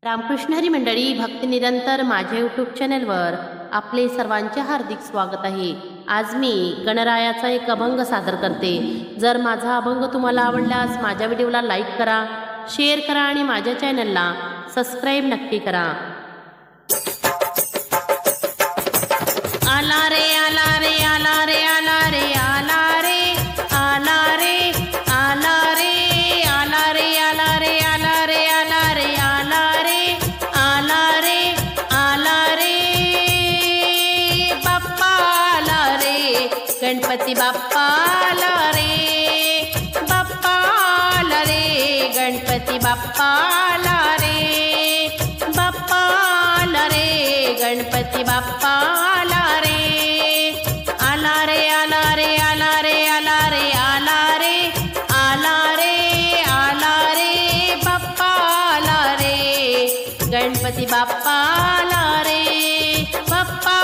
रामकृष्ण हरी मंडळी भक्ती निरंतर माझ्या यूट्यूब चॅनलवर आपले सर्वांचे हार्दिक स्वागत आहे। आज मी गणरायाचा एक अभंग सादर करते। जर माझा अभंग तुम्हाला आवडल्यास माझ्या व्हिडिओला लाईक करा, शेअर करा आणि माझ्या चॅनलला सबस्क्राईब नक्की करा। आला रे आला रे आला रे आला रे आला रे आला रे आला रे आला रे आला रे आला रे आला रे आला रे आला रे आला रे बाप्पा आला रे गणपती बाप्पा आला रे बाप्पा आला रे गणपती बाप्पा आला रे बाप्पा आला रे गणपती बाप्पा आला रे आला रे आला रे आला रे आला रे आला रे आला रे आला रे बाप्पा आला रे गणपती बाप्पा आला रे बाप्पा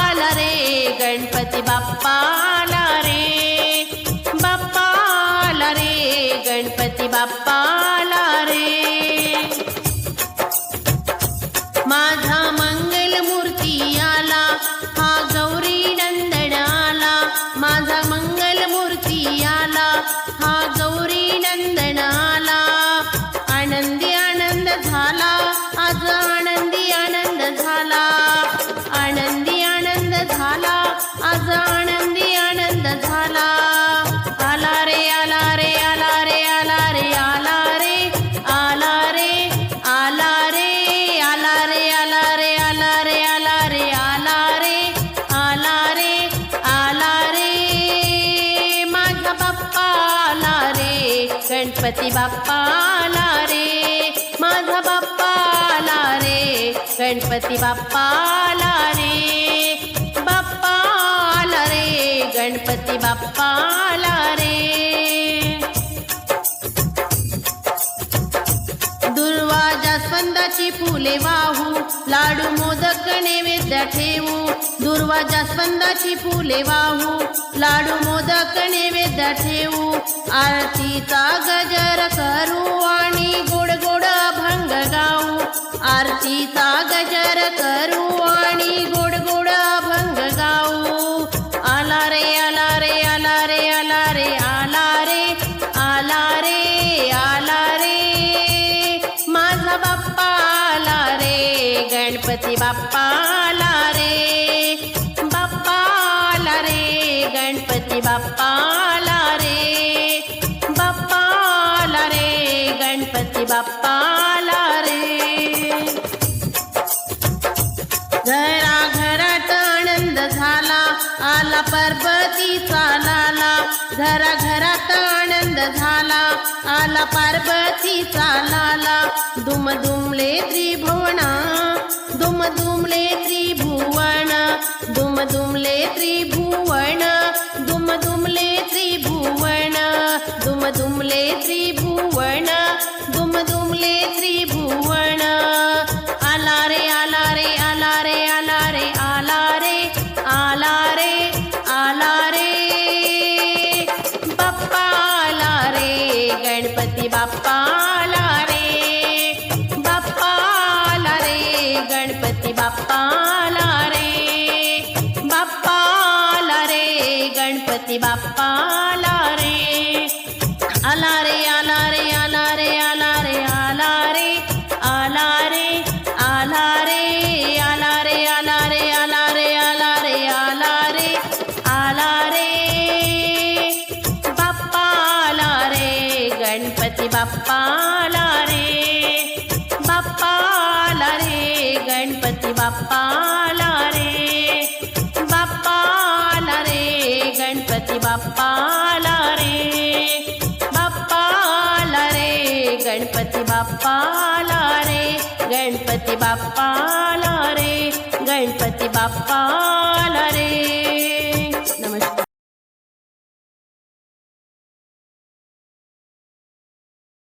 आला रे गणपती बाप्पा आला रे बाप्पा आला रे गणपती बाप्पा आला रे माझा मंगल मूर्ती आला हा गौरी नंदन आला माझा मंगल मूर्ती आला हा गौरी नंदन आला आनंदी आनंद झाला आज आनंदी आनंद झाला आनंदी आनंद झाला आज आनंदी आनंद झाला आला रे आला रे आला रे आला रे आला रे आला रे आला रे आला रे आला रे आला रे आला रे आला रे आला रे आला रे माझा बाप्पा आला रे गणपती बाप्पा आला रे माझा बाप्पा आला रे गणपती बाप्पा आला रे बाप्पा आला रे गणपती बाप्पा आला रे दुर्वा जास्वंदाची फुले वाहू लाडू मोदक नैवेद्य ठेवू दुर्वा जास्वंदाची फुले वाहू लाडू मोदक नैवेद्य ठेवू आरतीचा गजर करू आणि गोड गोड अभंग गाऊ आरतीचा गजर करू आणि गोड गोड अभंग गाऊ आला रे आला रे आला रे आला रे आला रे आला रे आला रे माझा बाप्पा आला रे गणपती बाप्पा आला रे बाप्पा आला रे गणपती बाप्पा आला रे बाप्पा आला रे गणपती बाप्पा आला रे घरा घरात आनंद झाला आला पार्वतीचा लाला घरा घरात आनंद झाला आला पार्वतीचा लाला दुम दुमले त्रिभुवना दुम दुमले त्रिभुवन दुम दुमले त्रिभुवन दुम दुमले त्रिभुवन दुम दुमले त्रिभुवन दुम दुमले त्रिभुवन आला रे आला रे आला रे आला रे आला रे आला रे आला रे बाप्पा आला रे गणपती बाप्पा आला रे बाप्पा आला रे गणपती बाप्पा आला रे बाप्पा आला रे गणपती बाप्पा आला रे आला रे आला रे आला रे आला रे आला रे आला रे आला रे आला रे आला रे आला रे आला रे आला रे आला रे बाप्पा आला रे गणपती बाप्पा आला रे बाप्पा आला रे गणपती बाप्पा आला रे बाप्पा आला रे गणपती बाप्पा आला रे बाप्पा आला रे गणपती बाप्पा आला रे गणपती बाप्पा आला रे गणपती बाप्पा आला रे।